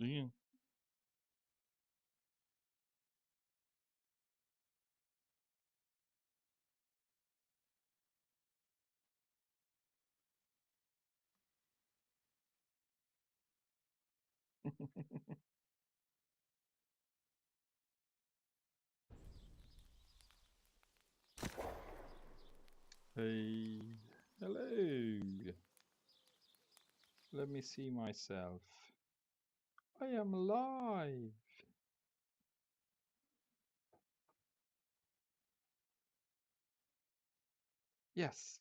Igen. Hey, hello. Let me see myself. I am alive. Yes.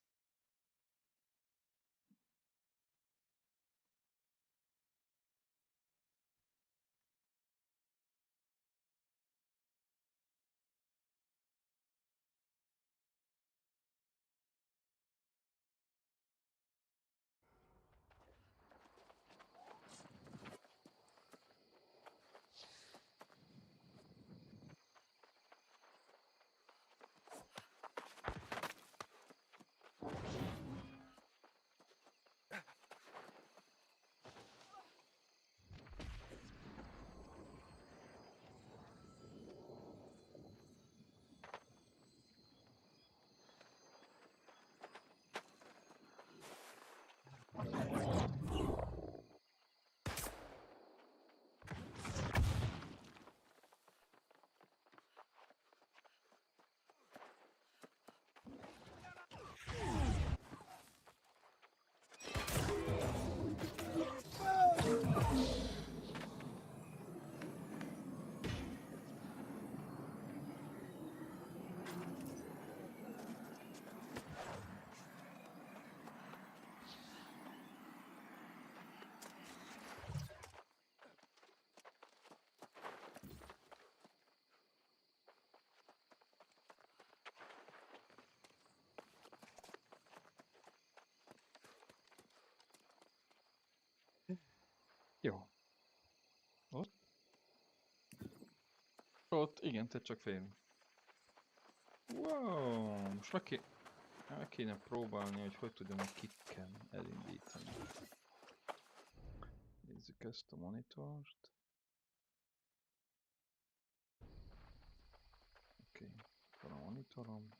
Jó. Ott? Ott, igen, te csak fél. Wow, most meg kéne próbálni, hogy tudom a kicken elindítani. Nézzük ezt a monitort. Oké, van a monitorom.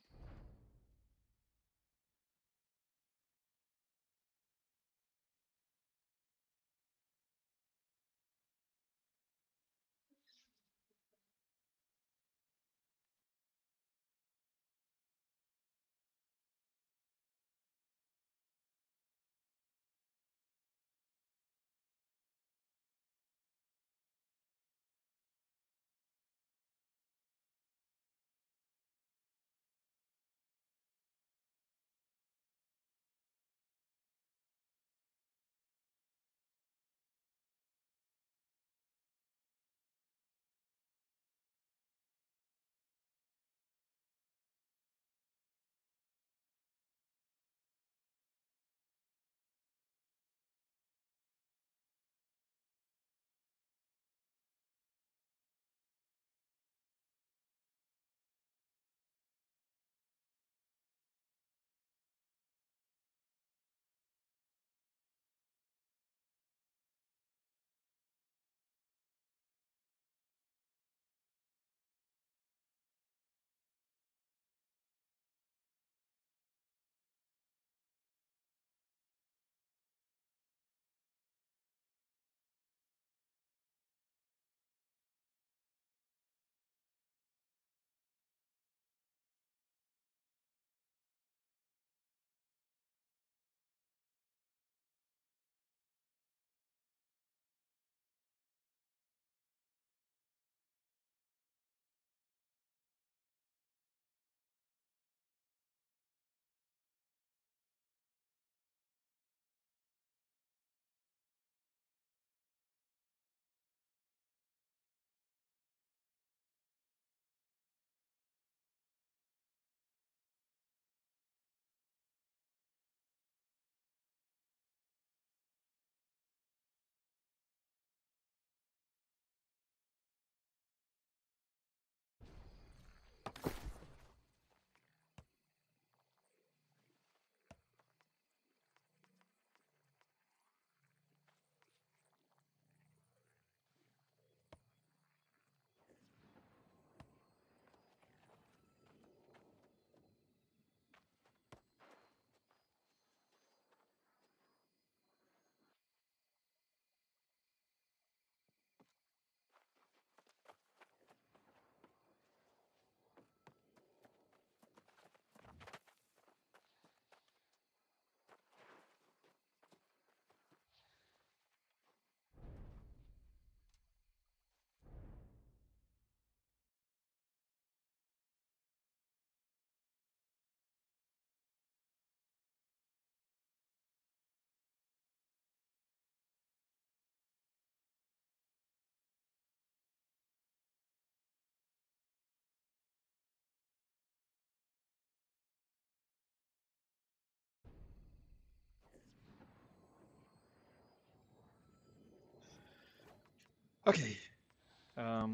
Okay. I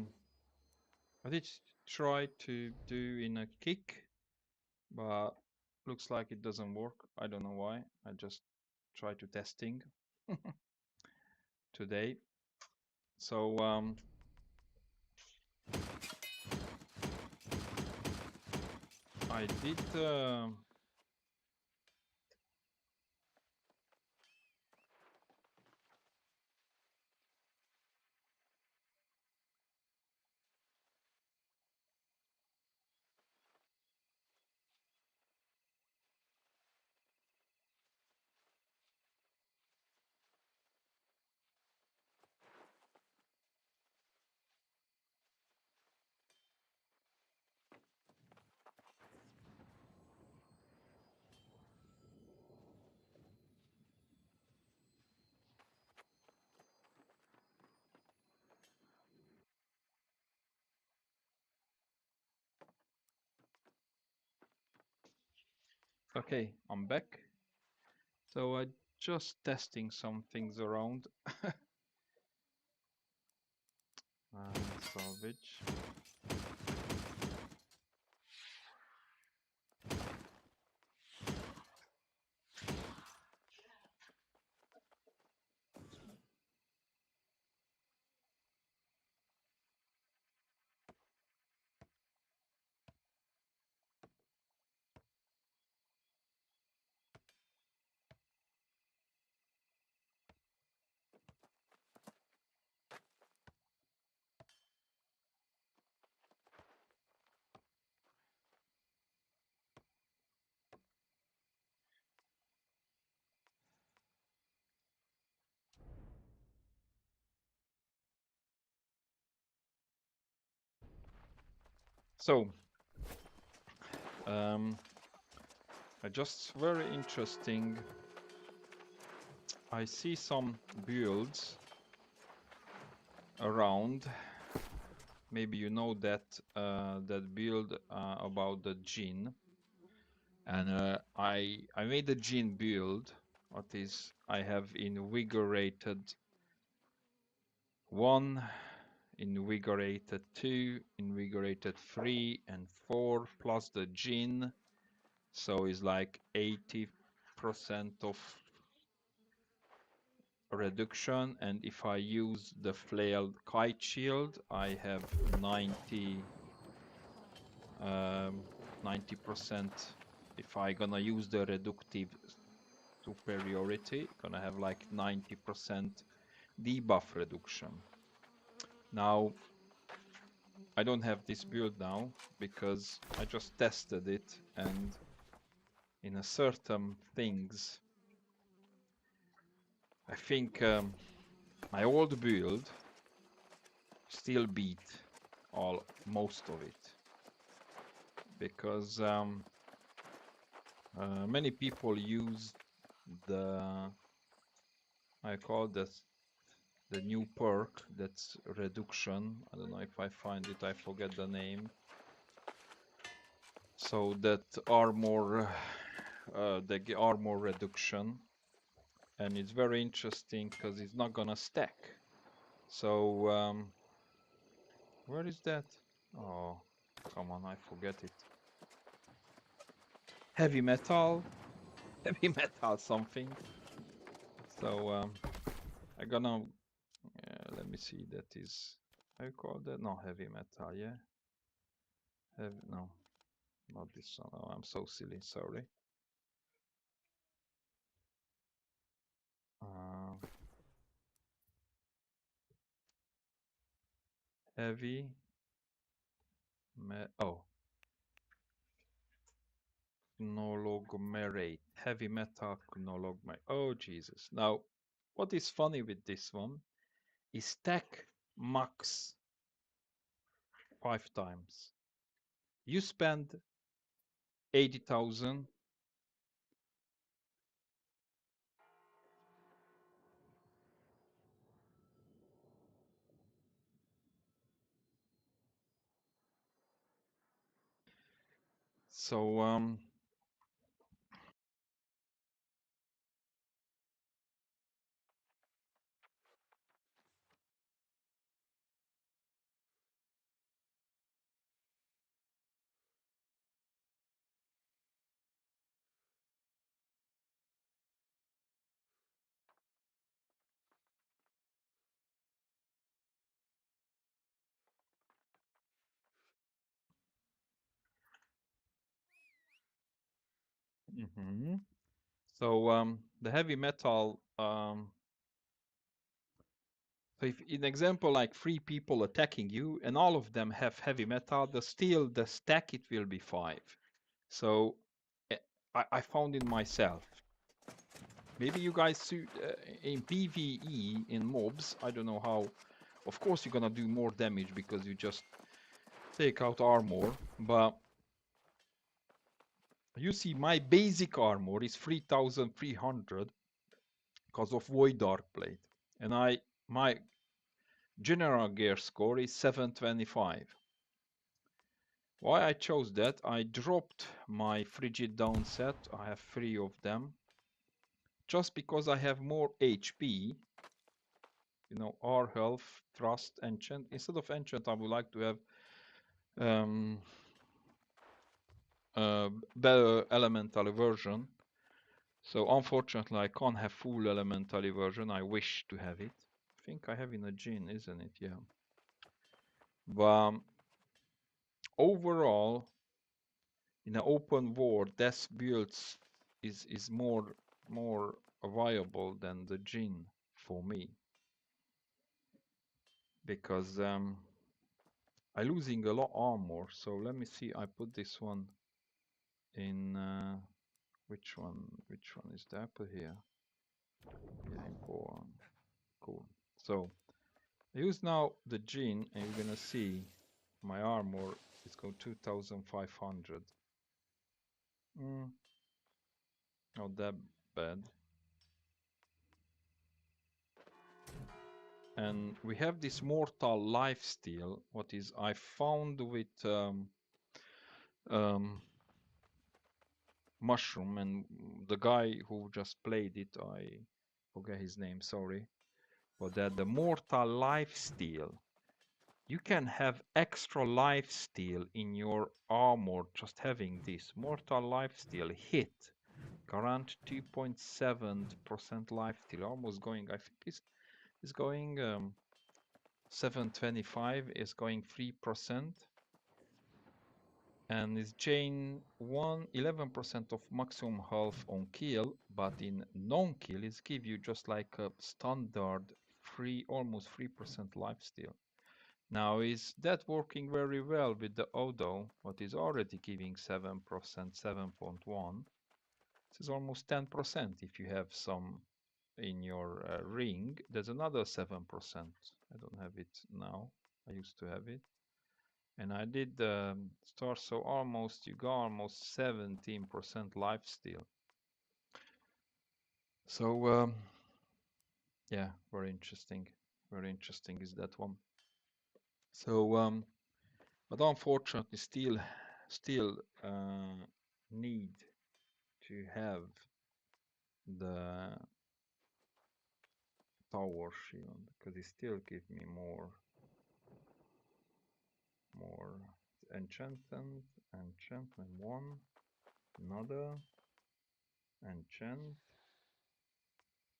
did try to do in a kick, but looks like it doesn't work. I don't know why. I just try to testing today. So I did. Okay, I'm back. So I just testing some things around. Salvage. So I just very interesting. I see some builds around. Maybe you know that that build about the gene, and I made a gene build. What is I have invigorated 1, invigorated 2, invigorated 3 and 4 plus the gene, so it's like 80% of reduction, and if I use the flailed kite shield I have 90% if I gonna use the reductive superiority, gonna have like 90% debuff reduction. Now I don't have this build now because I just tested it, and in a certain things I think my old build still beat most of it, because many people use the I call this the new perk that's reduction. I don't know if I find it, I forget the name. So that armor the armor reduction, and it's very interesting because it's not gonna stack. So where is that? Oh, come on, I forget it. Heavy metal, heavy metal something. So I'm gonna let me see. That is how you call that? No, heavy metal. Yeah, no, not this one. Oh, I'm so silly. Sorry. Uh, heavy oh, Knologmerate. Heavy metal Knologmerate. Oh Jesus. Now, what is funny with this one is stack max 5 times. You spend 80,000. So So the heavy metal. So if in example like three people attacking you and all of them have heavy metal, the stack it will be 5. So eh, I found in myself. Maybe you guys in PvE in mobs. I don't know how. Of course you're gonna do more damage because you just take out armor, but you see my basic armor is 3300 because of Void Dark Blade, and my general gear score is 725. Why I chose that? I dropped my Frigid Down set. I have 3 of them. Just because I have more HP, you know, R health, thrust, enchant. Instead of enchant, I would like to have better elemental version. So unfortunately, I can't have full elemental version. I wish to have it. I think I have in a gin, isn't it? Yeah. But overall, in an open world, death builds is more viable than the gin for me, because I'm losing a lot armor. So let me see. I put this one in which one? Which one is the apple here? Yeah, important. Cool. So I use now the gin, and you're gonna see my armor is go 2500. Not that bad. And we have this mortal lifesteal. What is I found with um, mushroom, and the guy who just played it, I forget his name, sorry, but that the mortal lifesteal, you can have extra lifesteal in your armor just having this mortal lifesteal hit. Current 2.7% lifesteal, almost going. I think it's going 725 is going 3%, and is chain 11% of maximum health on kill, but in non-kill is give you just like a standard almost 3% lifesteal. Now is that working very well with the Odo, what is already giving 7%, 7.1. This is almost 10% if you have some in your ring. There's another 7%. I don't have it now. I used to have it. And I did the store, so almost you got almost 17% lifesteal. So yeah, very interesting. Very interesting is that one. So but unfortunately still need to have the tower shield because it still gives me more enchantment, enchantment 1, another enchant,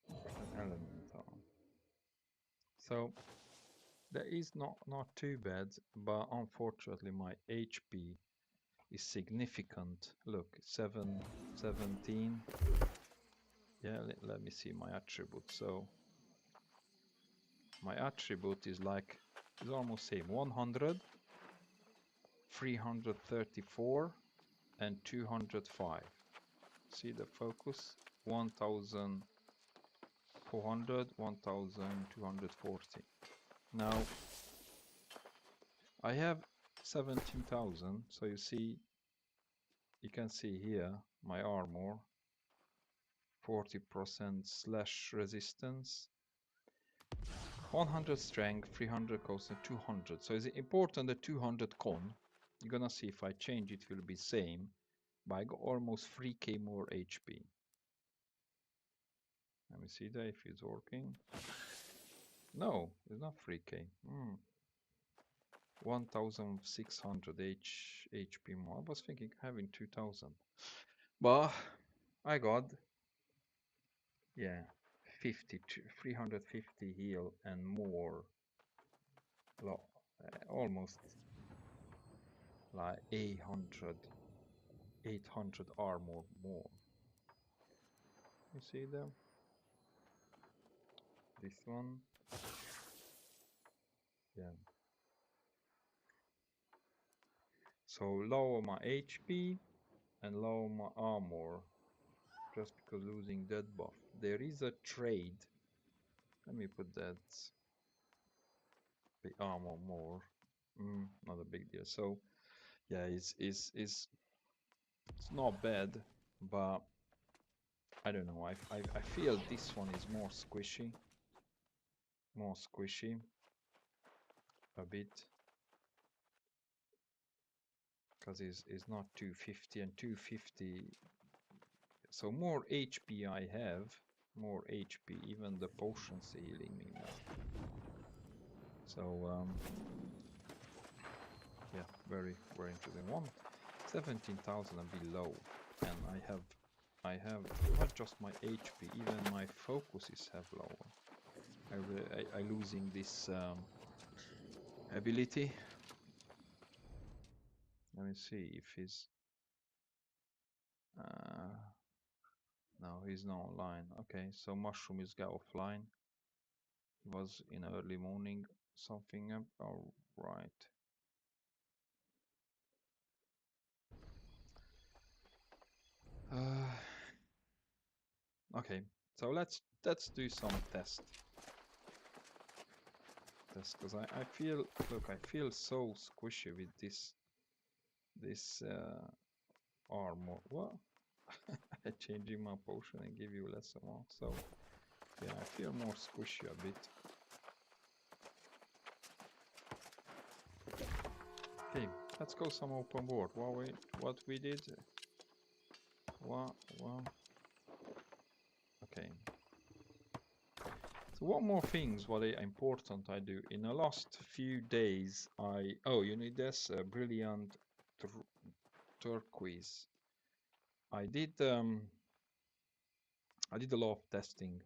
and elemental. So that is not too bad, but unfortunately my HP is significant. Look, 17. Yeah, let me see my attribute. So my attribute is almost same, 100, 334, and 205. See the focus, 1400, 1240. Now I have 17,000, so you can see here my armor, 40% slash resistance, 100 strength, 300 cost, and 200. So it's important the 200 con. You're gonna see if I change it will be same, but I got almost 3k more HP. Let me see that if it's working. No, it's not 3k. 1600 HP more. I was thinking having 2000, but I got, yeah, 350 heal and more, almost like 800 armor more. You see them? This one. Yeah. So lower my HP and lower my armor just because losing that buff. There is a trade. Let me put that the armor more. Not a big deal. So yeah, it's not bad, but I don't know. I feel this one is more squishy a bit because it's not 250 and 250. So more HP I have, more HP. Even the potions healing me more. So yeah, very interesting one. 17,000 and below, and I have not just my HP, even my focuses have lower. I losing this ability. Let me see if he's no, he's not online. Okay, so mushroom is got offline. He was in early morning something up. All right. Okay, so let's do some test because I feel, look, I feel so squishy with this armor. What? Changing my potion and give you less amount. So yeah, I feel more squishy a bit. Okay, let's go some open board. What we did? What? Okay. So what more things what are important I do in the last few days? You need this brilliant turquoise. I did a lot of testing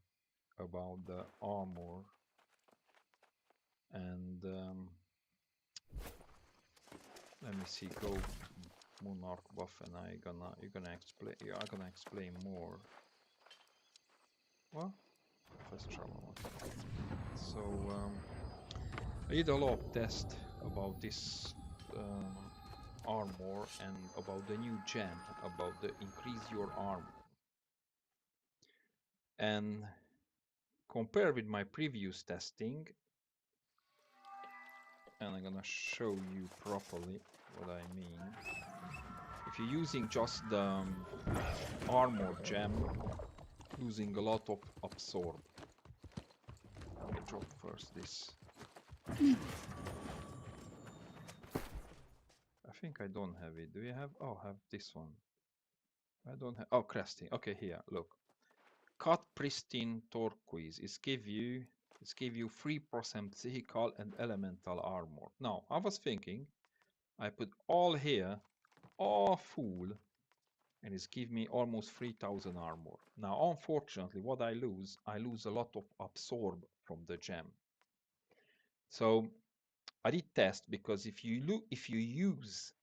about the armor and let me see, go monarch buff, and you're gonna explain more. What? Fast travel. So I did a lot of test about this armor and about the new gem, about the increase your armor, and compare with my previous testing, and I'm gonna show you properly what I mean. If you're using just the armor gem, losing a lot of absorb. Let me drop first this. I think I don't have it. Do you have? Oh, I have this one. I don't have. Oh, crafting. Okay, here. Look. Cut pristine turquoise. It's give you 3% physical and elemental armor. Now, I was thinking, I put all here, all full, and it's give me almost 3,000 armor. Now, unfortunately, what I lose a lot of absorb from the gem. So I did test, because if you use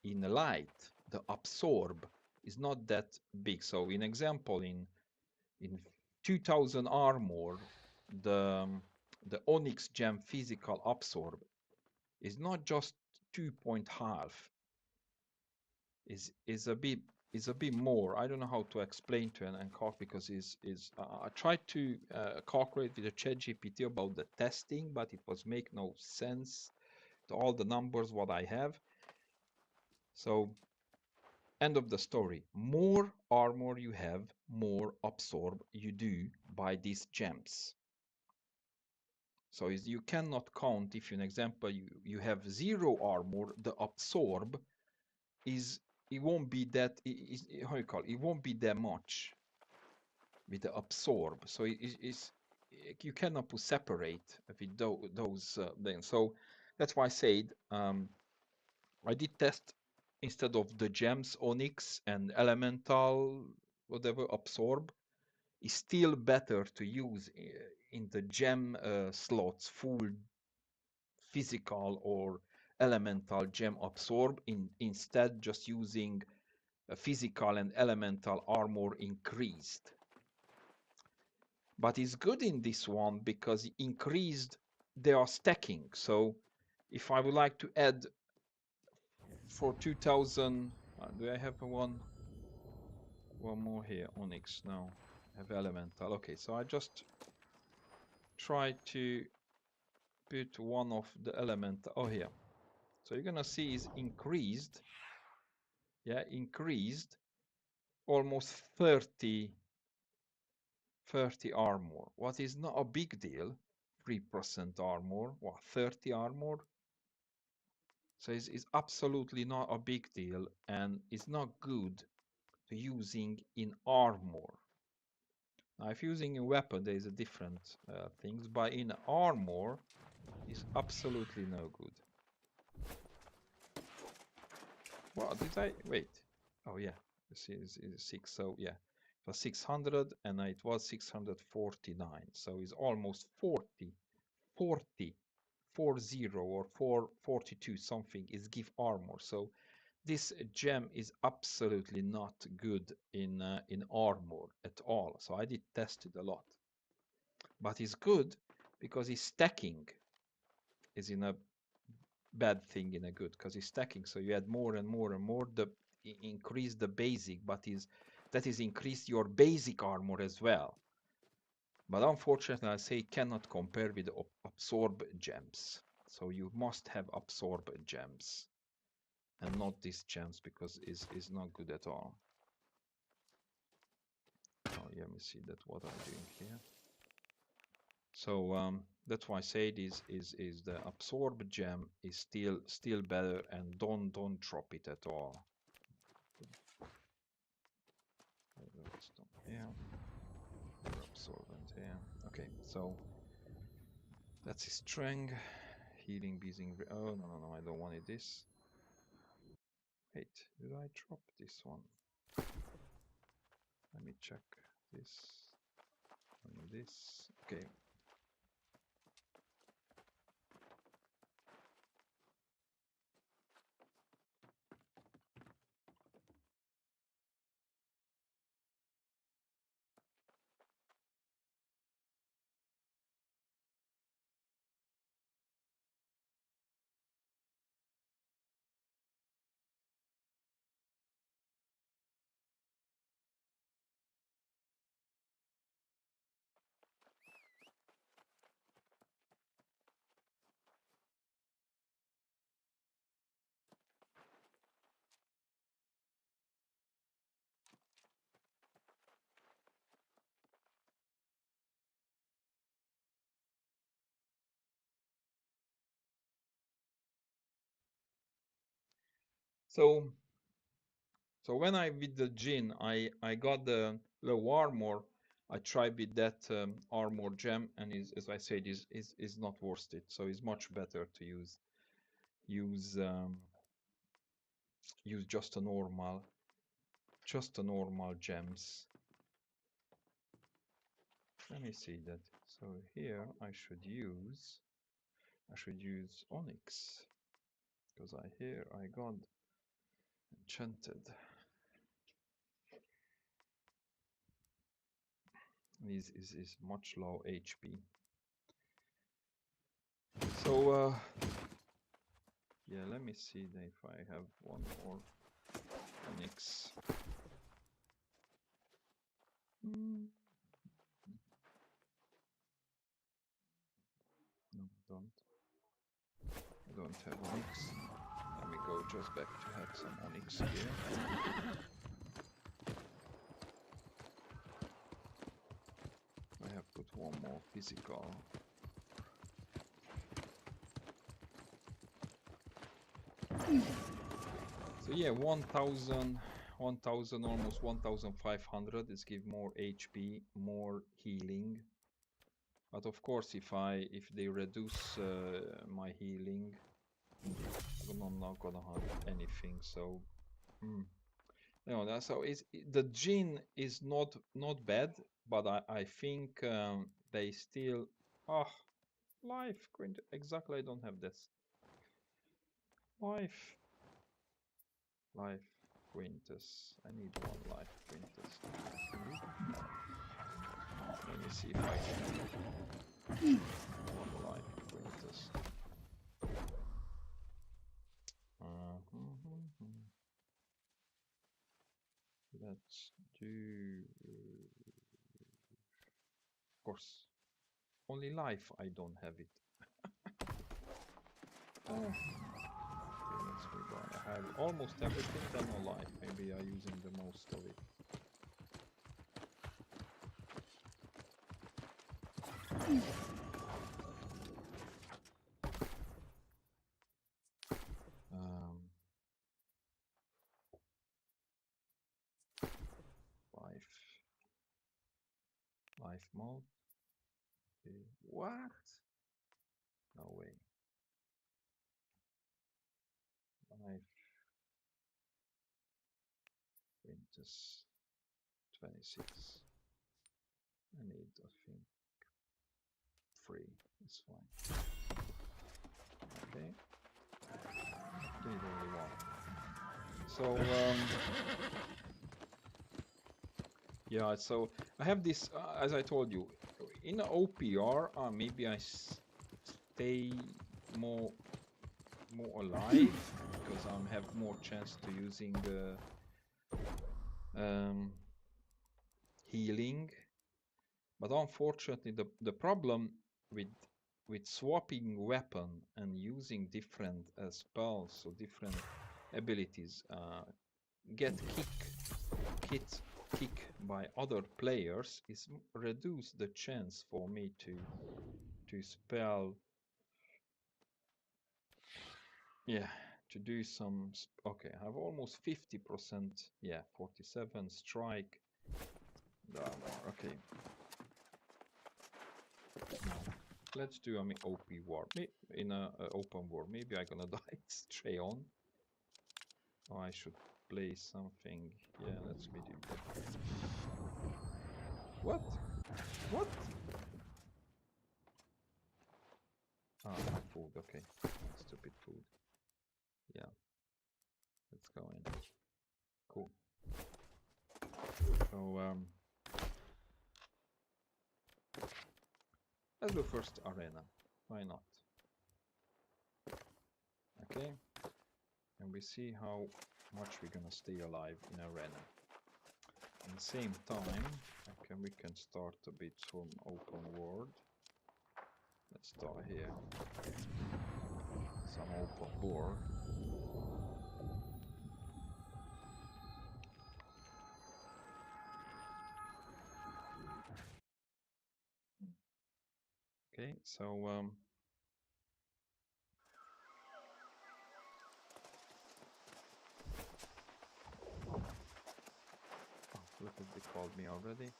in light, the absorb is not that big. So in example, in 2000 armor, the onyx gem physical absorb is not just 2.5, is a bit more. I don't know how to explain to an calc, because I tried to calculate with the chat GPT about the testing, but it was make no sense to all the numbers what I have. So end of the story. More armor you have, more absorb you do by these gems. So you cannot count. If, an example, you have 0 armor, the absorb it won't be that, how you call it, won't be that much with the absorb. So you cannot put separate with those things. So that's why I said I did test, instead of the gems, onyx and elemental, whatever, absorb, is still better to use in the gem slots, full physical or elemental gem absorb, instead just using physical and elemental armor increased. But it's good in this one because it increased their stacking. So if I would like to add for 2000, do I have one more here? Onyx? No, I have elemental. Okay, so I just try to put one of the elemental. Oh, here. So you're gonna see is increased. Yeah, increased almost 30 armor. What is not a big deal. 3% armor. What, 30 armor? So it's absolutely not a big deal, and it's not good to using in armor. Now, if using a weapon, there is a different things, but in armor, is absolutely no good. What did I wait? Oh yeah, this is 6. So yeah, it was 600, and it was 649. So it's almost 40, 40 or 442 something is give armor. So this gem is absolutely not good in armor at all. So I did test it a lot, but it's good because it's stacking is in a bad thing in a good, because it's stacking. So you add more and more and more, the increase the basic, but that is increase your basic armor as well. But unfortunately, I say cannot compare with absorb gems. So you must have absorb gems and not these gems, because is not good at all. Oh, yeah, let me see that what I'm doing here. So that's why I say this is the absorb gem is still better, and don't drop it at all. Redstone here, absorbent here. Okay, so that's his strength. Healing, beasing. Oh no, I don't want it. This. Wait, did I drop this one? Let me check this and this. Okay. So when I with the Jinn, I got the low armor. I tried with that armor gem, and as I said, is not worth it. So it's much better to use just a normal gems. Let me see that. So here I should use onyx, because I got enchanted. Is much low HP. So yeah, let me see if I have one more onyx. No, I don't have onyx. Let me go just back to have some onyx here. I have put one more physical. So yeah, 1000, almost 1500 is give more HP, more healing. But of course, if they reduce my healing, I'm not gonna have anything. So no, so the Jinn is not bad, but I think they still life exactly. I don't have this life quintus. I need one life quintus. Let me see if I can one life Quintus. Let's do, of course, only life. I don't have it. Okay, let's move on. I have almost everything, then no life. Maybe I'm using the most of it. Life mode. Okay. What? No way. Life Quintus 26. I need, I think, 3 is fine. Okay. Need only 1. So yeah, so I have this, as I told you, in OPR, maybe I stay more alive because I have more chance to using healing. But unfortunately, the problem with swapping weapon and using different spells or different abilities, get kicked by other players is reduce the chance for me to spell, yeah, to do some. Okay, I have almost 50%. Yeah, 47 strike. Okay. Let's do OP war. In a open war. Maybe I'm gonna die straight on. Oh, I should play something. Yeah, let's do that. What? What? Ah, food. Okay, stupid food. Yeah, let's go in. Cool. So let's do first arena. Why not? Okay, and we see how much we're gonna stay alive in arena. At the same time, we can start a bit from open world. Let's start here. Some open world. Okay, so look at they called me already.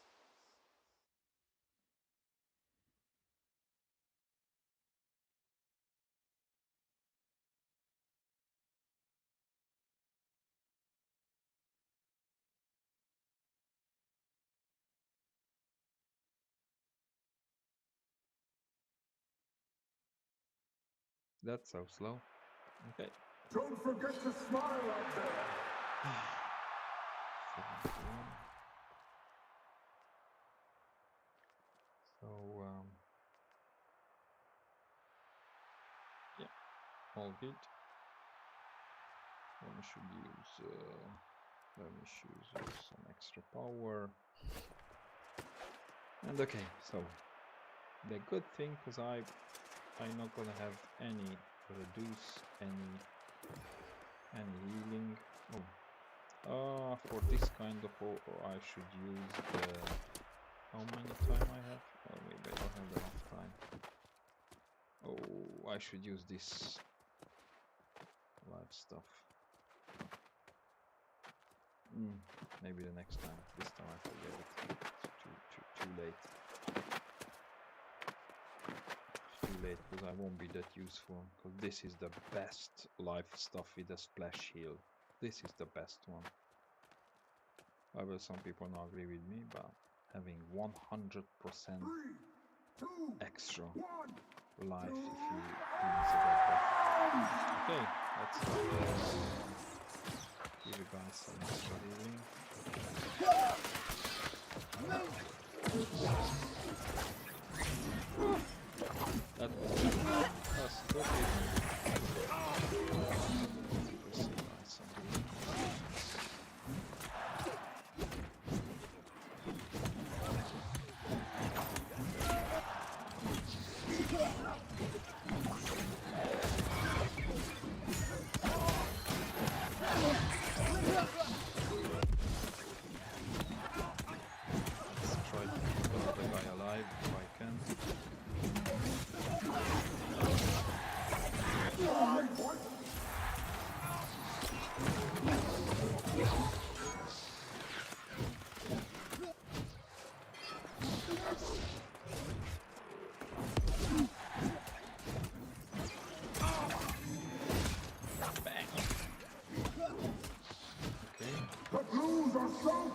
That's so slow. Okay. Don't forget to smile out there. So yeah, all good. Let me use some extra power. And okay, so the good thing, because I'm not gonna have any healing. For this kind of I should use the, how many time I have? Oh, maybe I don't have enough time. Oh, I should use this live stuff. Maybe the next time. This time I forget it. It's too late. Too late, because I won't be that useful. Because this is the best live stuff with a splash heal. This is the best one. However, some people not agree with me, but having 100% extra life if you use it. Okay, let's give you guys some extra healing.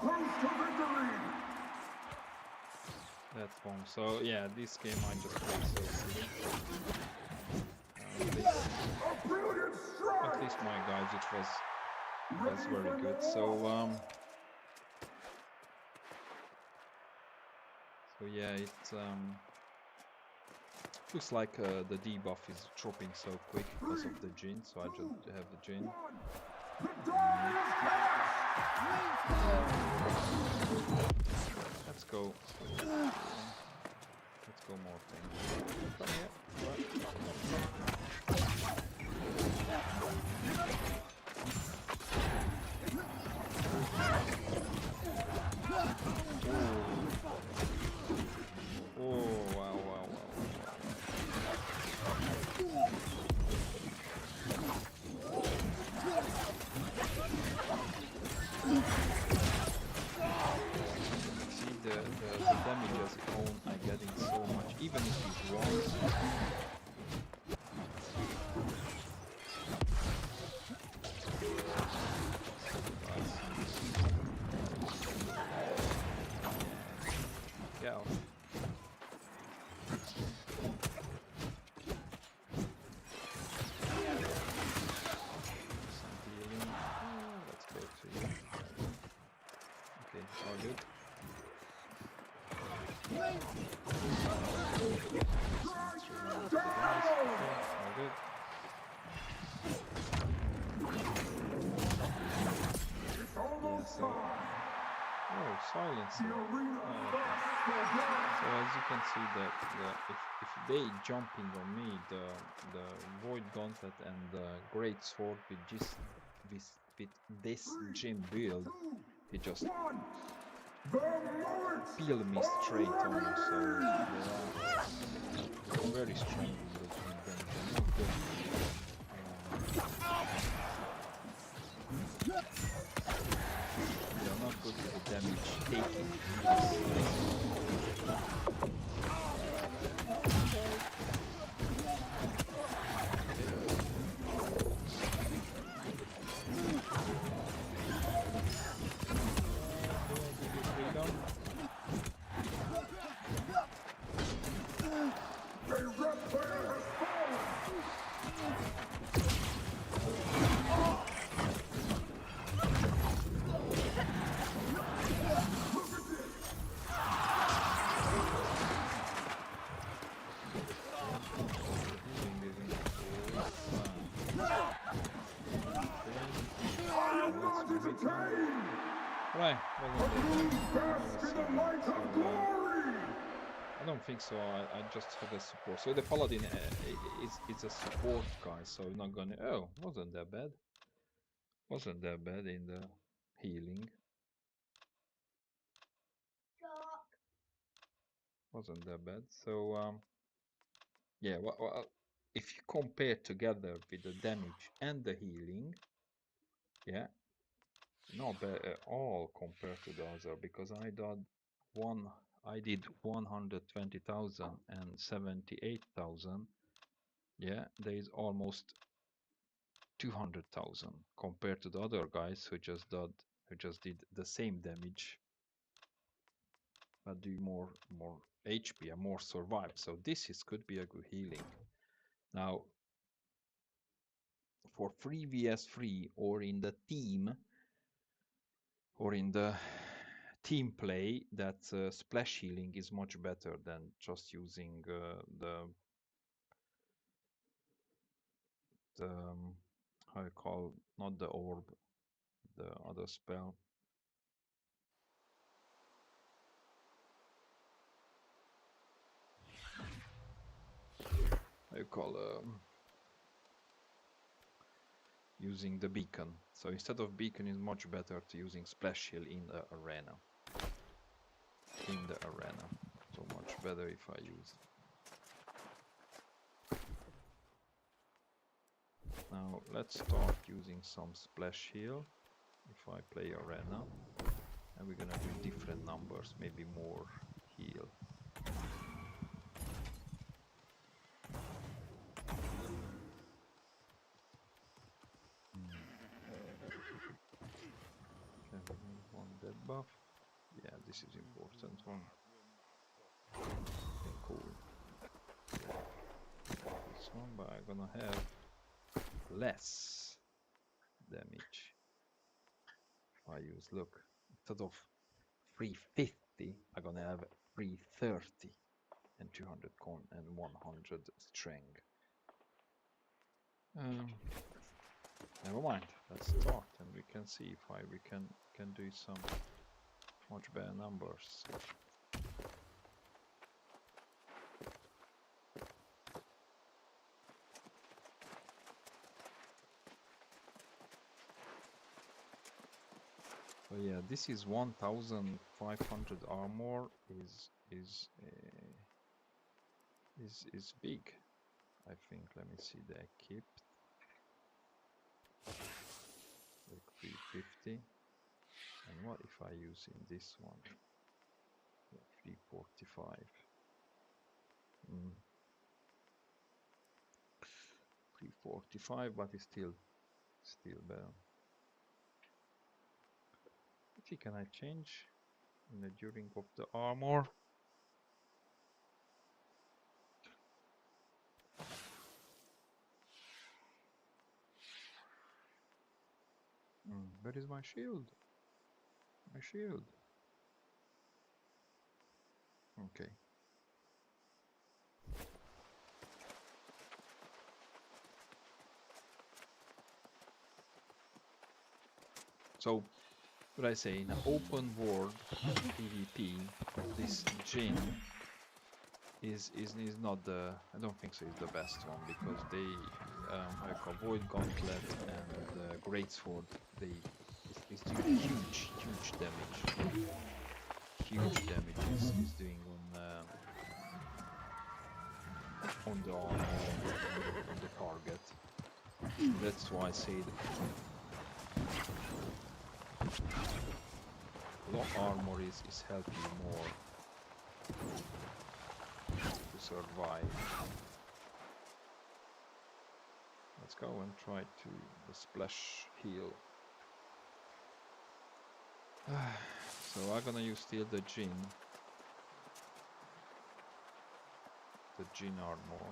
close to victory. That's one. So yeah, this game I just played so silly. A brilliant strike. At least my guys, it was very good. So yeah, it looks like the debuff is dropping so quick because of the Jin. So I just have the Jin. Let's go. Let's go more things. Come here. Oh, wow. See the damages I'm getting so much, even if he's wrong. Go. Some healing. Let's go to you. Okay, all good. Oh, silencer. So as you can see that if they jumping on me, the void gauntlet and the great sword with this gym build, he just peel me straight on. So they are very strong in the gym build. They are not good with the damage taking. Right, well, I don't think so. I just have a support. So the Paladin is a support guy, so not gonna. Oh, wasn't that bad. Wasn't that bad in the healing. Wasn't that bad. So yeah. Well, if you compare together with the damage and the healing, yeah, not bad at all compared to the other, because I did 120,000 and 78,000. Yeah, there is almost 200,000 compared to the other guys who just did the same damage but do more HP and more survive. So this could be a good healing. Now for 3vs3 or in the team or in the team play, that splash healing is much better than just using the how you call, not the orb, the other spell. How you call using the beacon. So instead of beacon, it's much better to using splash heal in the arena. So much better if I use. Now let's start using some splash heal if I play arena, and we're gonna do different numbers, maybe more heal. Okay, we need one dead buff. Yeah, this is important one. Okay, cool. This one, but I'm gonna have less damage. If I use, look, instead of 350, I'm gonna have 330 and 200 con and 100 strength. Never mind. Let's start, and we can see if we can do some much better numbers. So yeah, this is 1,500 armor is big. I think. Let me see the equipped. Like 350. And what if I use in this one? Yeah, 345. 345, but it's still better. Okay, can I change in the during of the armor? Where is my shield? My shield. Okay. So, what I say, in an open world PvP, this Jin is not the, I don't think so, is the best one, because they like avoid gauntlet and greatsword, they is doing huge damage. Huge damage is doing on the armor, on the target. That's why I say low armor is helping you more to survive. Let's go and try to the splash heal. So I'm gonna use still the Jin armor.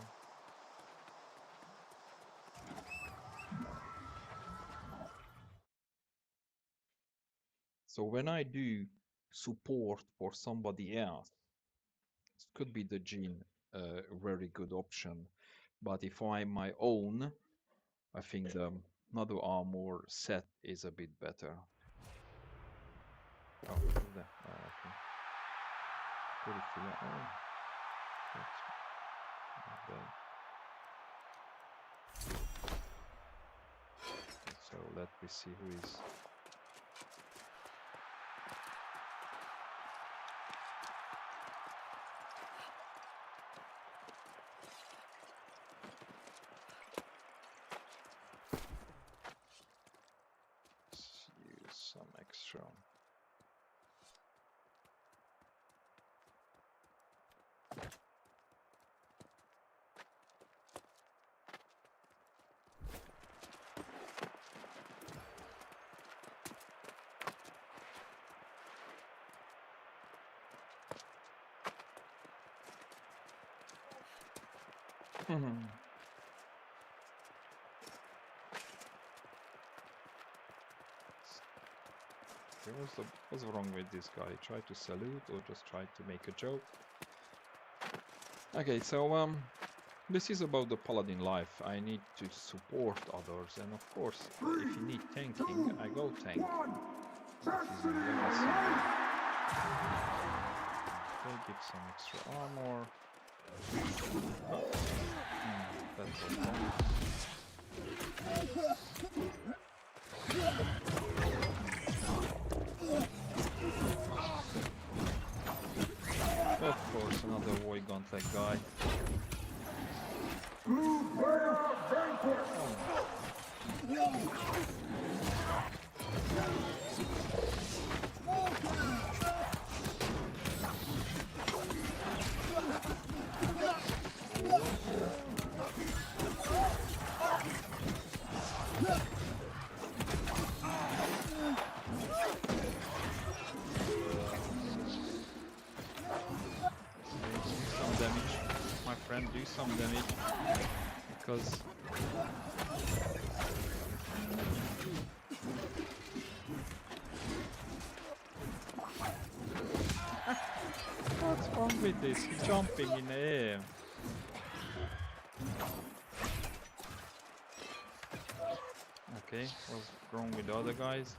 So when I do support for somebody else, it could be the Jin a very good option. But if I'm my own, I think the another armor set is a bit better. Oh, okay. Pretty full. Oh, that's not bad. So let me see who is. Let's use some extra. What's wrong with this guy? Try to salute or just try to make a joke? Okay, so this is about the Paladin life. I need to support others, and of course, if you need tanking, I go tank. This is in legacy. Okay, give some extra armor. Oh. That's okay. Of course, another void gauntlet guy. friend, do some damage, because what's wrong with this? He's jumping in the air. Okay, what's wrong with the other guys?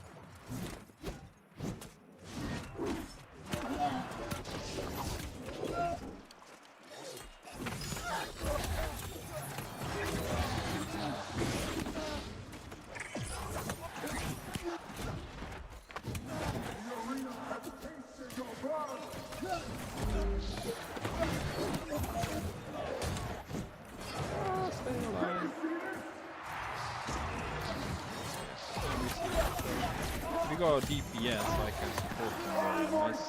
We got a DPS, so I can support him very nice.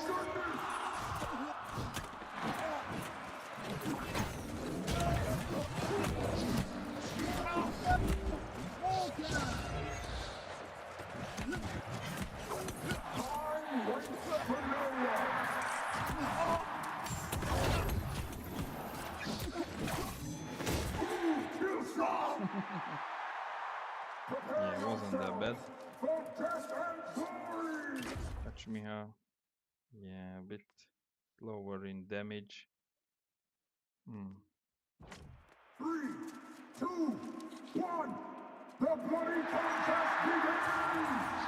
Yeah, it wasn't that bad. Catch me how. Yeah, a bit lower in damage. 3, 2, 1. The bloody contest begins!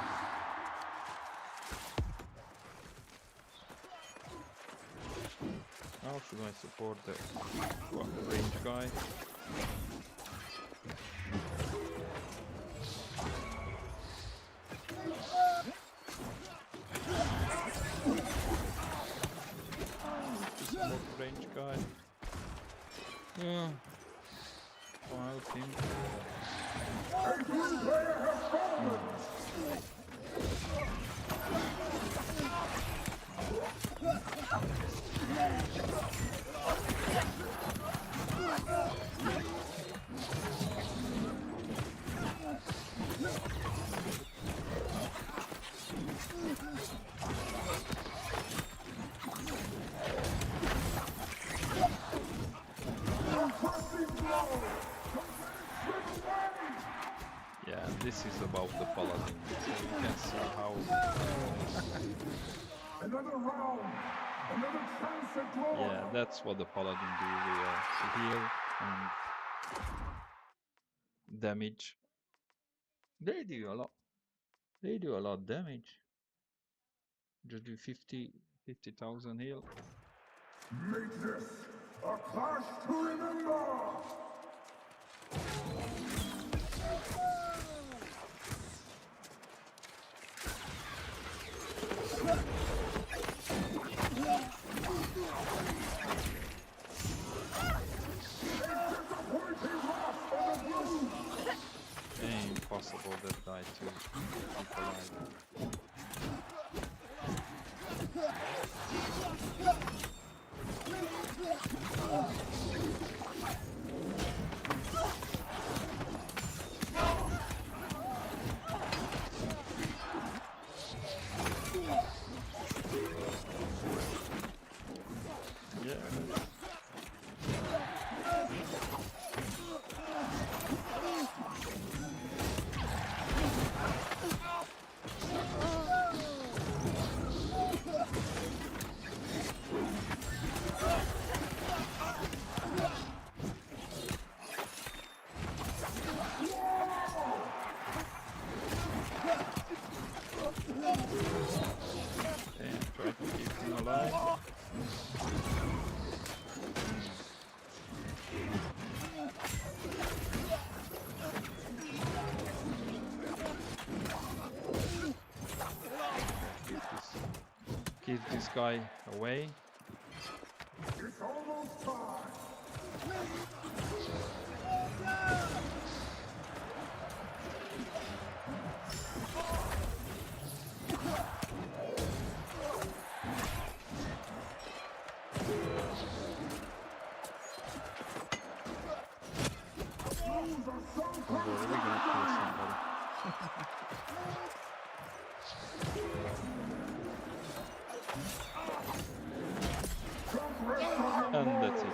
How should I support the range guy? Support the range guy. Yeah. I'll think. A blue player has fallen! Yeah, this is about the Paladin, so you can see how. Another round! Another chance at glory! Yeah, that's what the Paladin do. Heal and damage. They do a lot. They do a lot of damage. Just do 50,000 heal. Make this a clash to remember! Impossible that guy to keep alive. Keep this guy away. It's almost time! Oh, we're really gonna kill somebody. And that's it.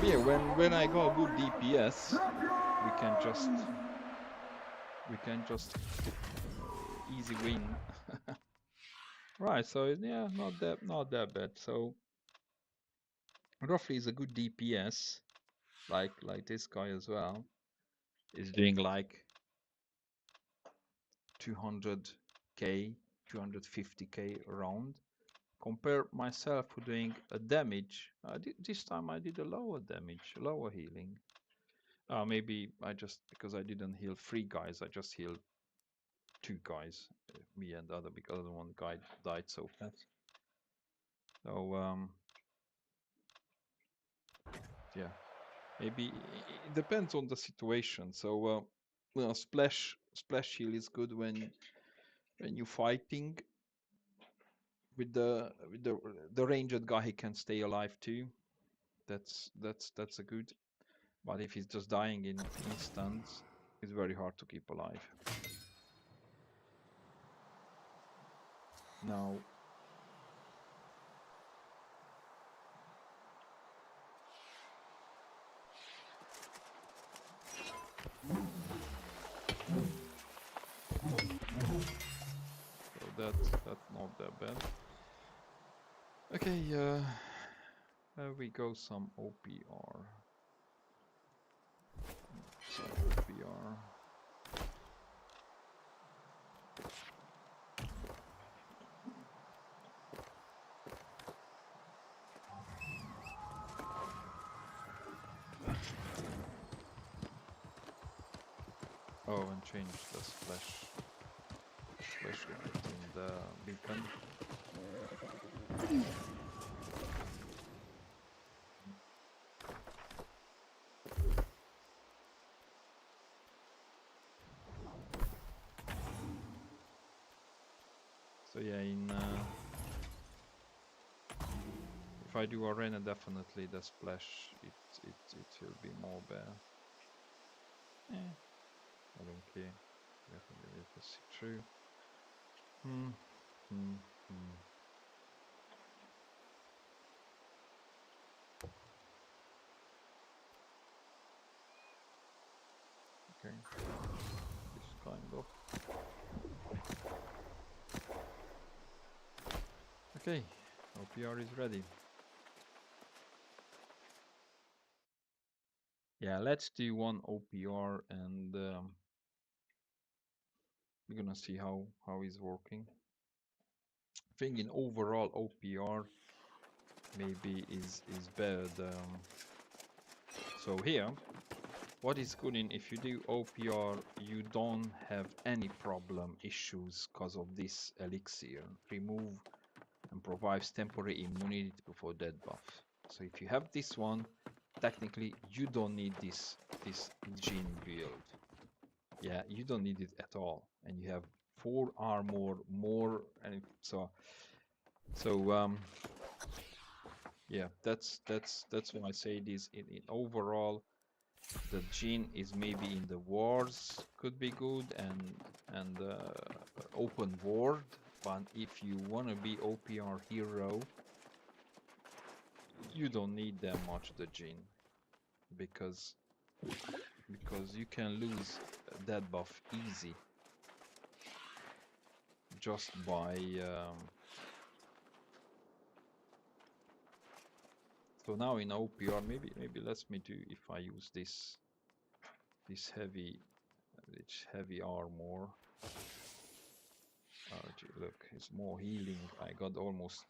But yeah, when I got a good DPS, we can just easy win. Right, so yeah, not that bad. So roughly is a good DPS, like this guy as well is doing like 200k, 250k around. Compare myself who doing a damage. This time I did a lower damage, lower healing. Maybe I just because I didn't heal 3 guys, I just healed 2 guys, me and the other because the one guy died so fast. So yeah, maybe it depends on the situation. So splash heal is good when you're fighting with the ranged guy. He can stay alive too. That's a good. But if he's just dying in instants, it's very hard to keep alive. Now, so that's not that bad. Okay, there we go. Some OPR. Some OPR. Oh, and change the splash effect in the beacon. So yeah, if I do arena, definitely the splash it will be more better. I don't care. Definitely let us see through. Okay, this kind of. Okay, OPR is ready. Yeah, let's do one OPR and we're gonna see how it's working. I think in overall OPR maybe is better. So here, what is good in if you do OPR, you don't have any problem issues because of this elixir. Remove and provides temporary immunity before death buff. So if you have this one, technically you don't need this gene build. Yeah, you don't need it at all, and you have 4 armor more, and so yeah, that's why I say this in overall. The gene is maybe in the wars could be good and open world, but if you want to be OPR hero, you don't need that much the gene because you can lose that buff easy just by so now in OPR maybe let's me do if I use this heavy armor. Look, it's more healing. I got almost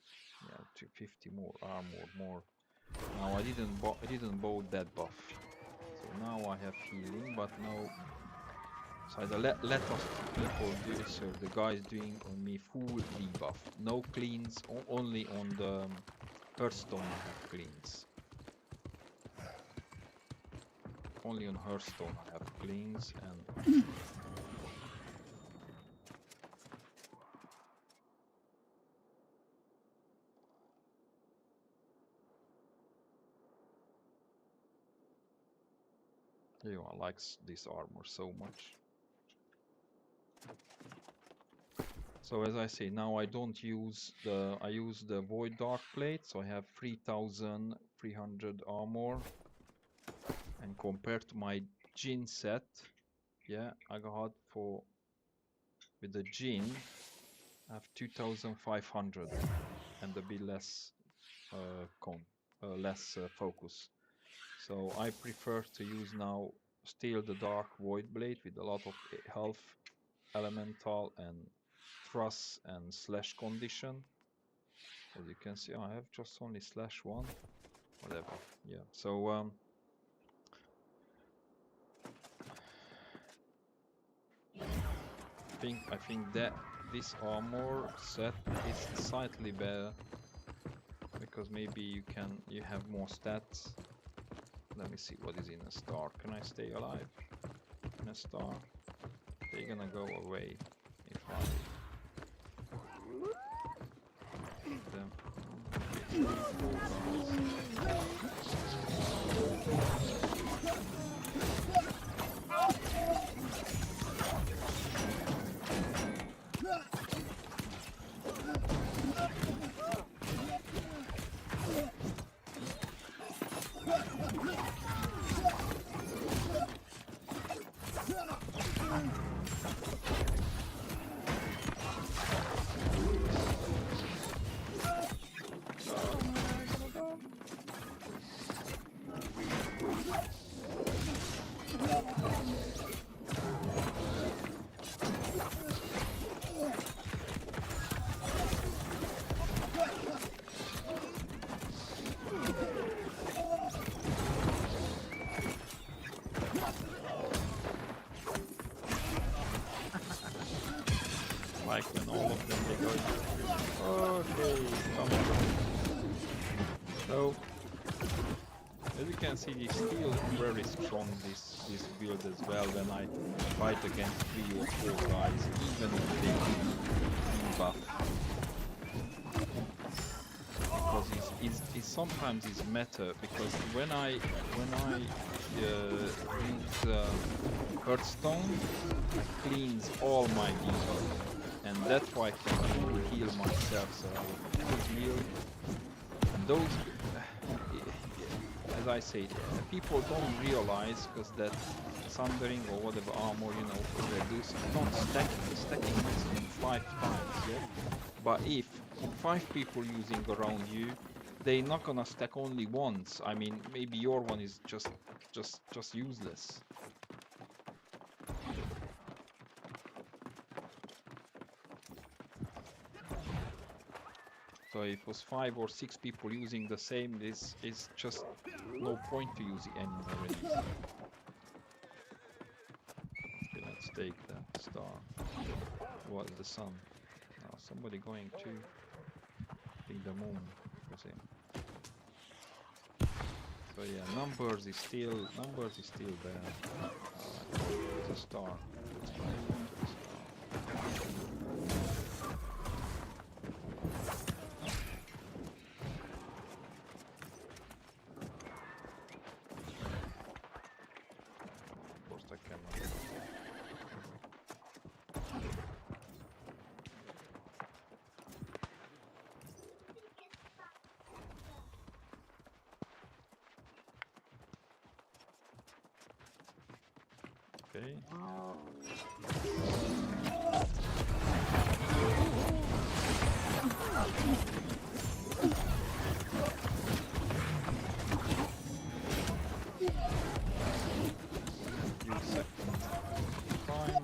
250 more armor more. Now I didn't bought that buff, so now I have healing, but no. So the let us people do it. So the guys doing on me full debuff, no cleans, only on the Hearthstone I have cleans. Only on Hearthstone I have cleans and. You know, I like this armor so much. So as I say, now I don't use I use the Void Dark Plate, so I have 3300 armor. And compared to my Jin set, yeah, I got for with the Jin, I have 2,500 and a bit less focus. So I prefer to use now still the Dark Void Blade with a lot of health, elemental and thrust and slash condition. As you can see, I have just only /1, whatever. Yeah. So I think that this armor set is slightly better because maybe you have more stats. Let me see what is in a star. Can I stay alive in a star? They're gonna go away if I hit them. Okay, 3, 4 guys. Like when all of them they go. Okay, come on. So as you can see, it's still very strong this build as well when I fight against 3 or 4 guys, even if they debuff. Because it's sometimes it's meta, because when I use Hearthstone, it cleans all my debuff, and that's why I can really heal myself. So I will heal, and those, as I say, people don't realize because that sundering or whatever armor, you know, reduce not stacking maximum 5 times, yeah. But if 5 people using around you, they're not gonna stack only once. I mean, maybe your one is just useless. So if it was 5 or 6 people using the same, this is just no point to use it anymore really. Okay, let's take that star. What is the sun? Now somebody going to take the moon. So yeah, numbers is still there. It's a star. Let's try to go to the star. Of course I cannot. Okay. Use second time.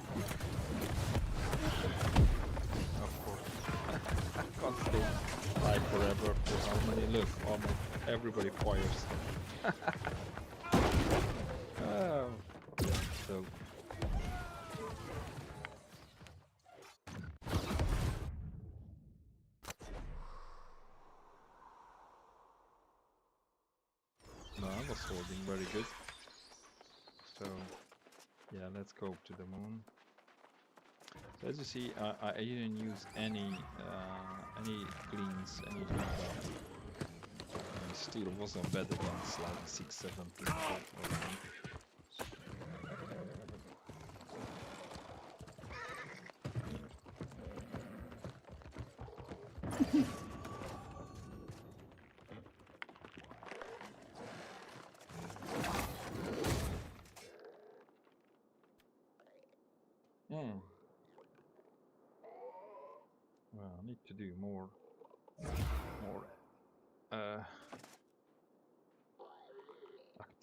Of course. I can't stay alive forever for how many? Look, almost everybody fires. Oh, yeah, so. No, I was holding very good. So, yeah, let's go to the moon. So as you see, I didn't use any cleans, any debuff. And still wasn't better than like 6-7 people.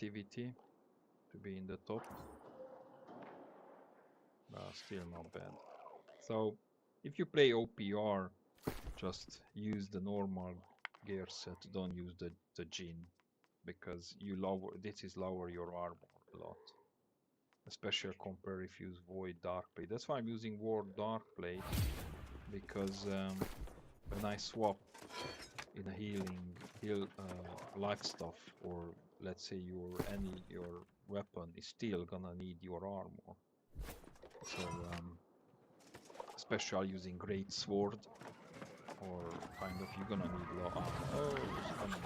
creativity to be in the top. Still not bad. So if you play OPR, just use the normal gear set. Don't use the Jin, because this is lower your armor a lot. Especially compare if you use Void Darkblade. That's why I'm using War Darkblade, because when I swap in a heal life stuff, or let's say your weapon is still gonna need your armor. So especially using great sword, or kind of you're gonna need low armor. Oh, it's coming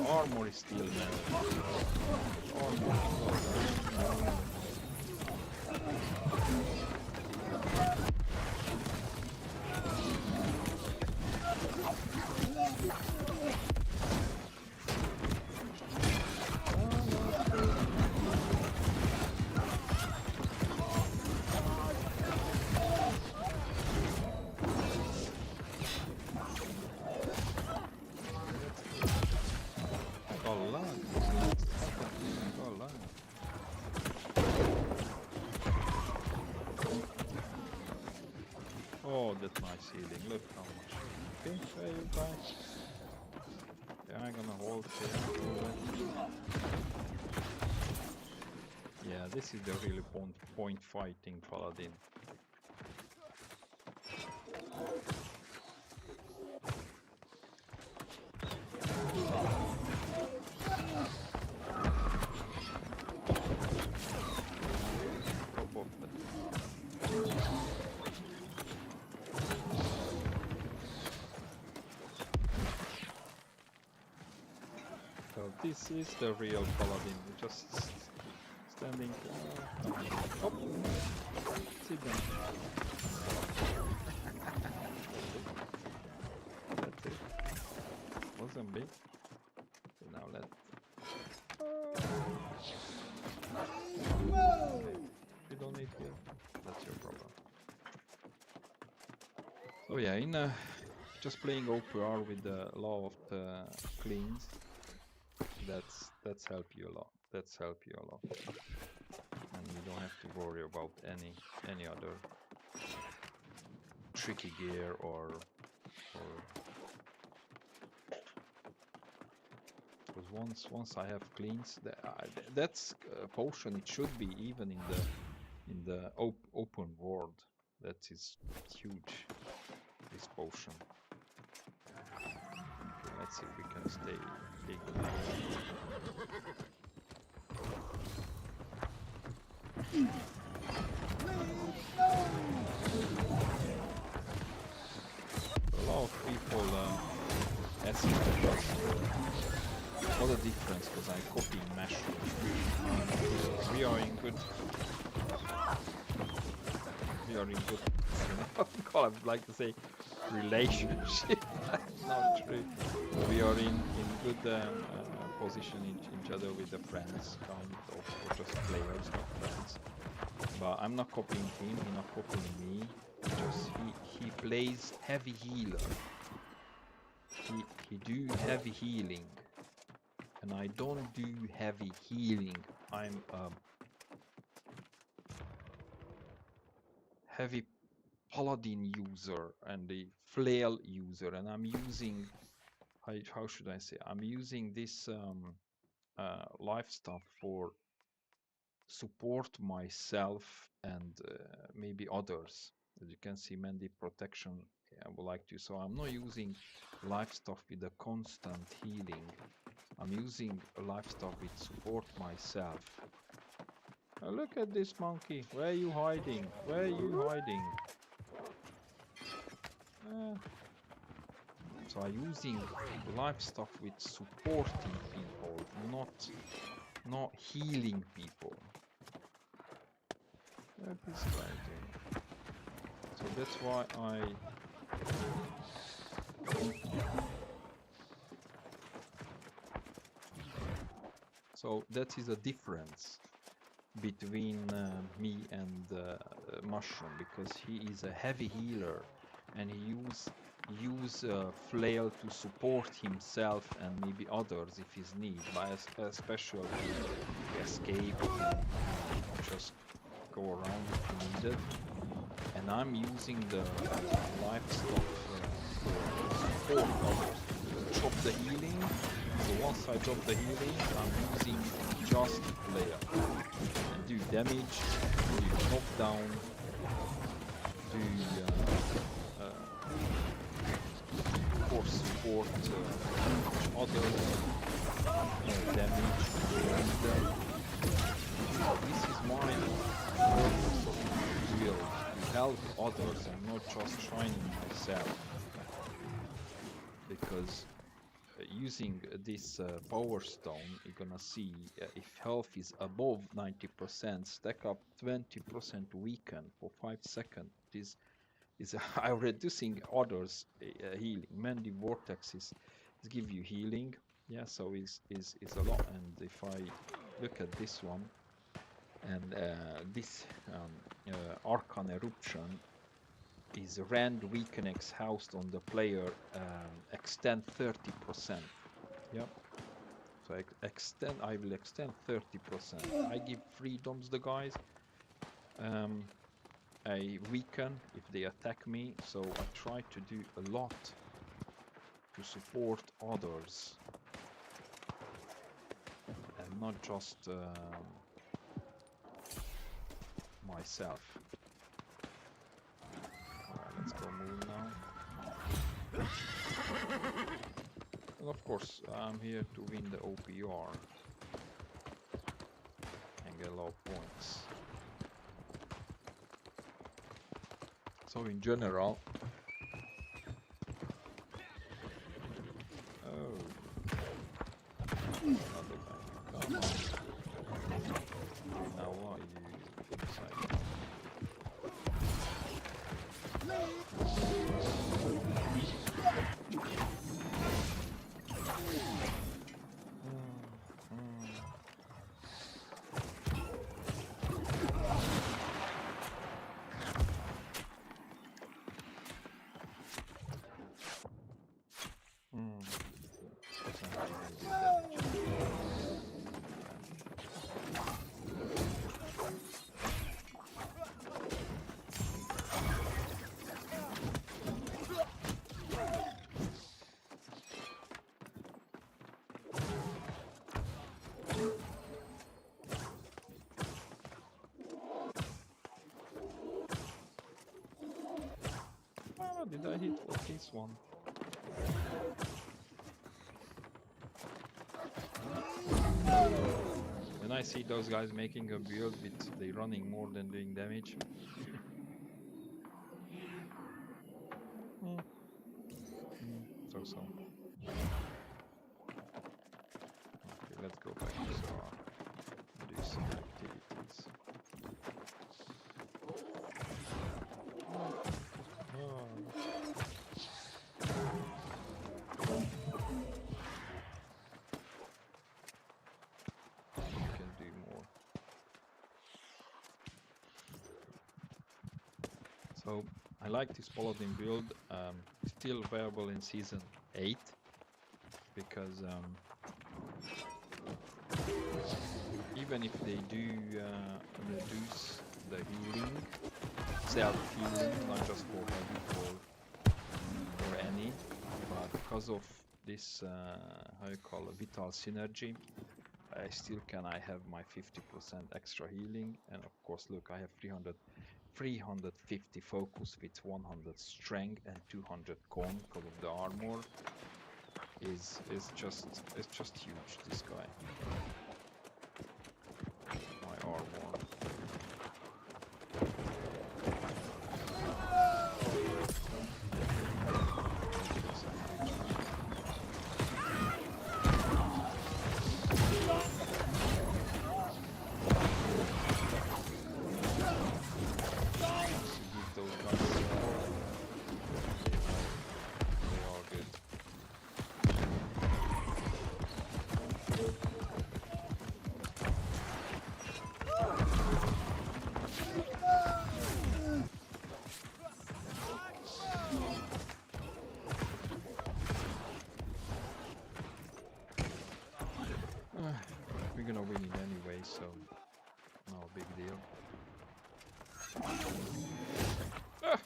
armor is still melted. Oh, that's nice healing. Look how much. Okay, there you go. Yeah, I'm gonna hold here. Yeah, this is the really point fighting Paladin. So this is the real Paladin, just standing. Oh, sit down. That's it. Wasn't big. So now let's. Okay. You don't need heal. That's your problem. So yeah, in just playing OPR with a lot of the cleans. That's help you a lot. That's help you a lot, and you don't have to worry about any other tricky gear or because once I have cleans, that's potion. It should be even in the open world. That is huge. This potion. Okay, let's see if we can stay big. A lot of people ask me what the difference, because I copy mushroom. We are in good. I would like to say relationship. Not true. We are in good position each other with the friends, kind of, or just players, not friends. But I'm not copying him. He's not copying me. Just he plays heavy healer. He do heavy healing, and I don't do heavy healing. I'm heavy Paladin user and the flail user, and I'm using how should I say? I'm using this life stuff for support myself and maybe others. As you can see, Mandy protection I would like to. So I'm not using life stuff with a constant healing. I'm using life stuff with support myself. Look at this monkey. Where are you hiding? Where are you hiding? So I'm using life stuff with supporting people, not healing people. What is this guy doing? So that's why So that is a difference between me and Mushroom, because he is a heavy healer and he use flail to support himself and maybe others if he's need, but especially to escape and just go around if you need it. And I'm using the life stuff for support others to chop the healing. So once I drop the healing, I'm using just flail and do damage, do knockdown, do for support others, damage. So this is my purpose of build, to help others and not just shining myself. Because using this power stone, you're gonna see if health is above 90%, stack up 20% weaken for 5 seconds. This is I'm reducing others healing. Mandy vortex is give you healing, yeah. So is a lot. And if I look at this one and this Archon eruption is rend weakenex housed on the player extend 30%. Yep. So I will extend 30%. I give freedoms the guys. I weaken if they attack me, so I try to do a lot to support others and not just myself. Alright, let's go move now. And of course, I'm here to win the OPR and get a lot of points. So in general, another guy. Come on. Now what are you inside? Oh, did I hit what this one? When I see those guys making a build with they running more than doing damage. So. Okay, let's go back to Star. Do some activities. You can do more. So I like this Paladin build. Still viable in season 8 because even if they do reduce the healing, self-healing, not just for heavy or any, but because of this how you call it, vital synergy, I still can I have my 50% extra healing, and of course look, I have 350 focus with 100 strength and 200 con because of the armor. Is just huge, this guy. My armor. Give those guys support. They are good. We're gonna win it anyway, so no big deal. Alright.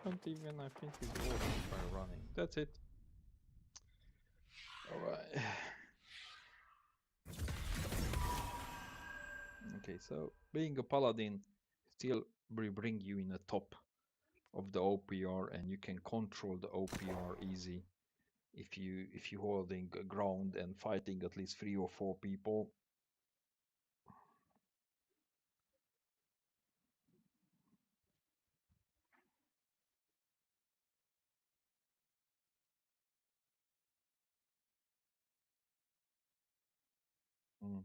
Don't even, I think it's working by running. That's it. Alright. Okay, so being a paladin still will bring you in the top of the OPR, and you can control the OPR easy if you holding ground and fighting at least 3 or 4 people. Mm.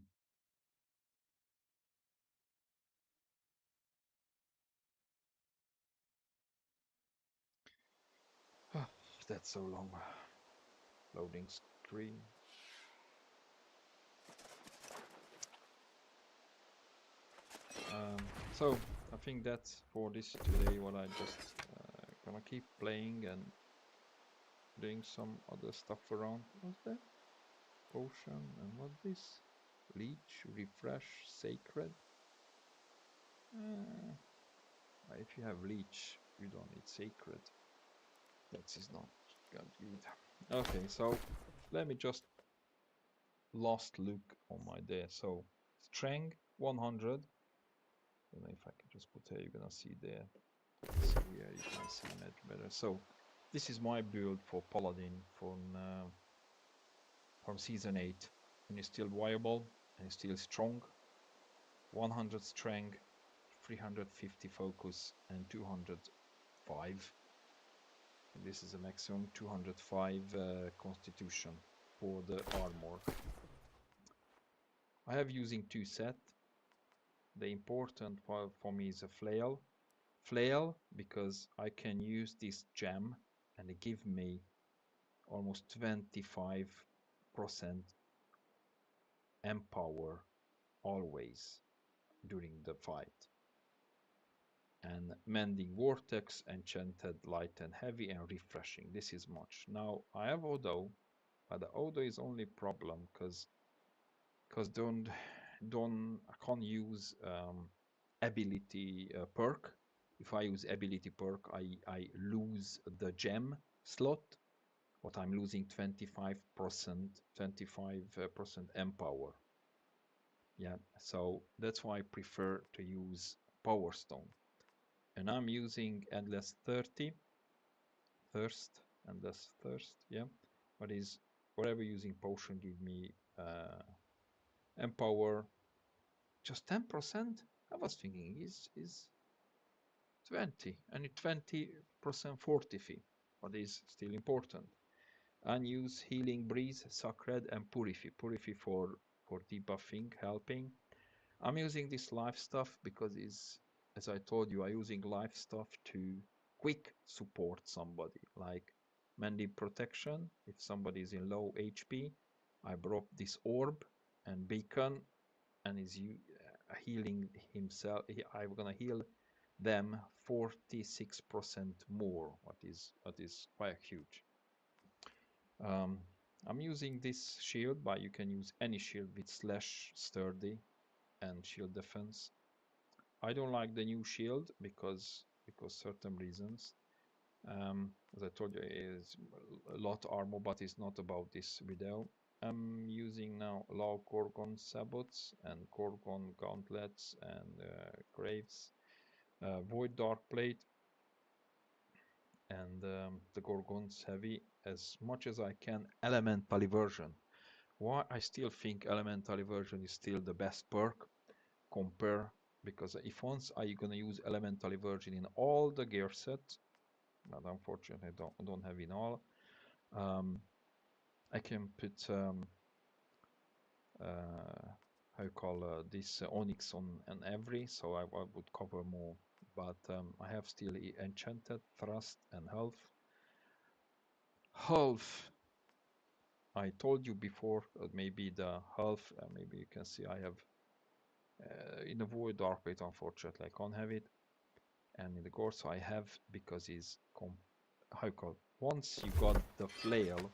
That's so long. Loading screen. So I think that's for this today. What I just gonna keep playing and doing some other stuff around. What's that? Potion and what's this? Leech, refresh, sacred. If you have leech, you don't need sacred. That is not good. Okay, so let me just last look on my day. So strength 100. I don't know if I can just put here. You're gonna see there. So here you can see much better. So this is my build for Paladin from season 8, and it's still viable and it's still strong. 100 strength, 350 focus, and 205. And this is a maximum 205 constitution for the armor. I have using 2 set. The important part for me is a flail. Flail because I can use this gem and it give me almost 25% empower always during the fight. And mending vortex, enchanted light and heavy, and refreshing. This is much. Now I have Odo, but the Odo is only problem because don't I can't use ability perk. If I use ability perk, I lose the gem slot. What I'm losing 25% empower. Yeah, so that's why I prefer to use Power Stone. And I'm using Endless 30 Thirst, Endless Thirst, yeah. What is whatever using potion give me empower just 10%. I was thinking is 20 and 20% fortify, what is still important. And use healing breeze, sacred, and purify. Purify for debuffing, helping. I'm using this life stuff because is, as I told you, I'm using life stuff to quick support somebody, like mending protection. If somebody is in low HP, I brought this orb and beacon, and is healing himself. I'm gonna heal them 46% more, what is quite huge. I'm using this shield, but you can use any shield with slash sturdy and shield defense. I don't like the new shield because certain reasons. As I told you, is a lot armor, but it's not about this video. I'm using now low Gorgon sabots and Gorgon gauntlets and graves, void dark plate, and the Gorgon's heavy as much as I can. Elementary version. Why I still think elementary version is still the best perk compare, because if once I gonna use elementary version in all the gear set, but unfortunately I don't have in all. I can put how you call this onyx on every, so I would cover more. But I have still enchanted, thrust, and health. Health. I told you before, maybe the health. Maybe you can see I have in the void dark plate. Unfortunately, I can't have it, and in the gore, so I have, because it's how you call. Once you got the flail,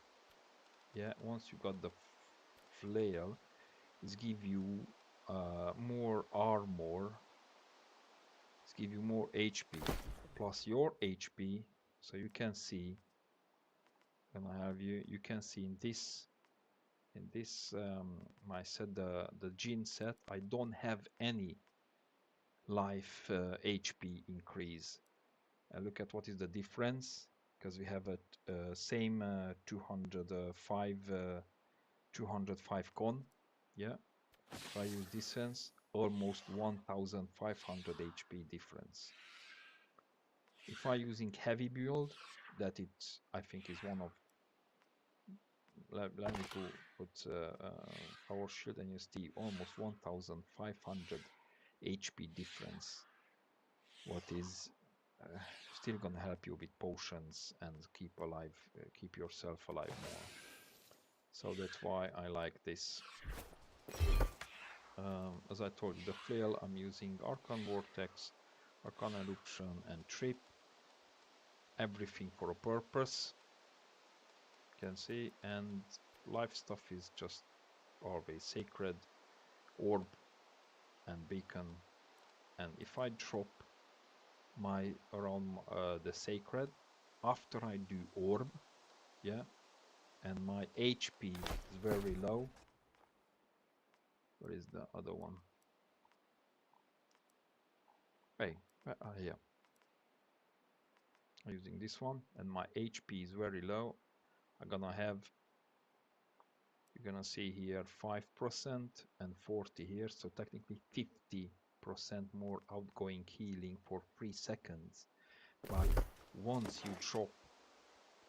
yeah. Once you got the flail, it give you more armor. It give you more HP plus your HP, so you can see. And I have you can see in this my set, the gene set, I don't have any life HP increase. Look at what is the difference, because we have a same 205 con. Yeah, if I use this sense, almost 1500 HP difference. If I using heavy build, that I think is one of, let me put power shield, and you see almost 1500 HP difference, what is still gonna help you with potions and keep yourself alive more. So that's why I like this. As I told you, the flail, I'm using Arcane Vortex, Arcane Eruption, and Trip. Everything for a purpose, you can see. And life stuff is just always Sacred, Orb, and Beacon. And if I drop my around the Sacred, after I do Orb, yeah, and my HP is very low. Where is the other one? Hey, yeah. I'm using this one, and my HP is very low. I'm gonna have, you're gonna see here 5% and 40 here, so technically 50% more outgoing healing for 3 seconds. But once you drop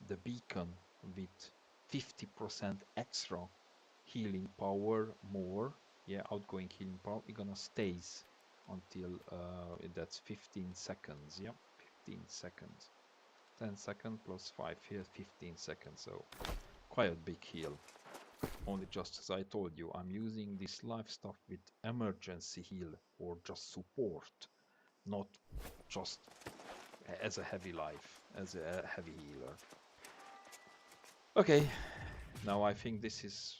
the beacon with 50% extra healing power more, yeah, outgoing healing power, it gonna stays until that's 15 seconds. Yeah, 15 seconds. 10 seconds plus 5 here, 15 seconds. So quite a big heal. Only just as I told you, I'm using this life stuff with emergency heal or just support, not just as a heavy life, as a heavy healer. Okay, now I think this is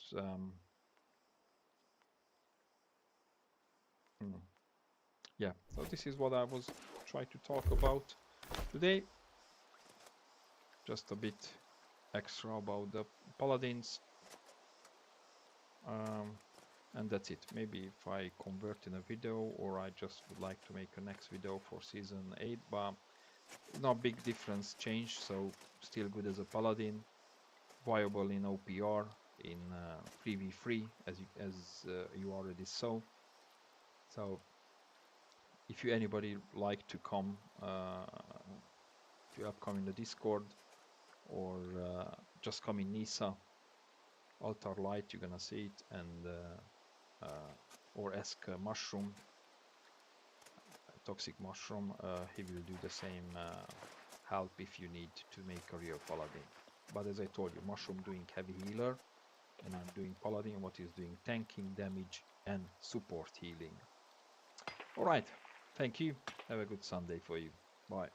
yeah, so this is what I was trying to talk about today. Just a bit extra about the Paladins. And that's it. Maybe if I convert in a video, or I just would like to make a next video for season 8, but no big difference change, so still good as a Paladin, viable in OPR, in 3v3 as you already saw. So if you anybody like to come, if you come in the Discord, or just come in Nisa, Altar Light, you're gonna see it, and or ask Mushroom, Toxic Mushroom, he will do the same help if you need to make a real Paladin. But as I told you, Mushroom doing heavy healer, and I'm doing Paladin, what is doing tanking, damage, and support healing. Alright, thank you, have a good Sunday for you, bye.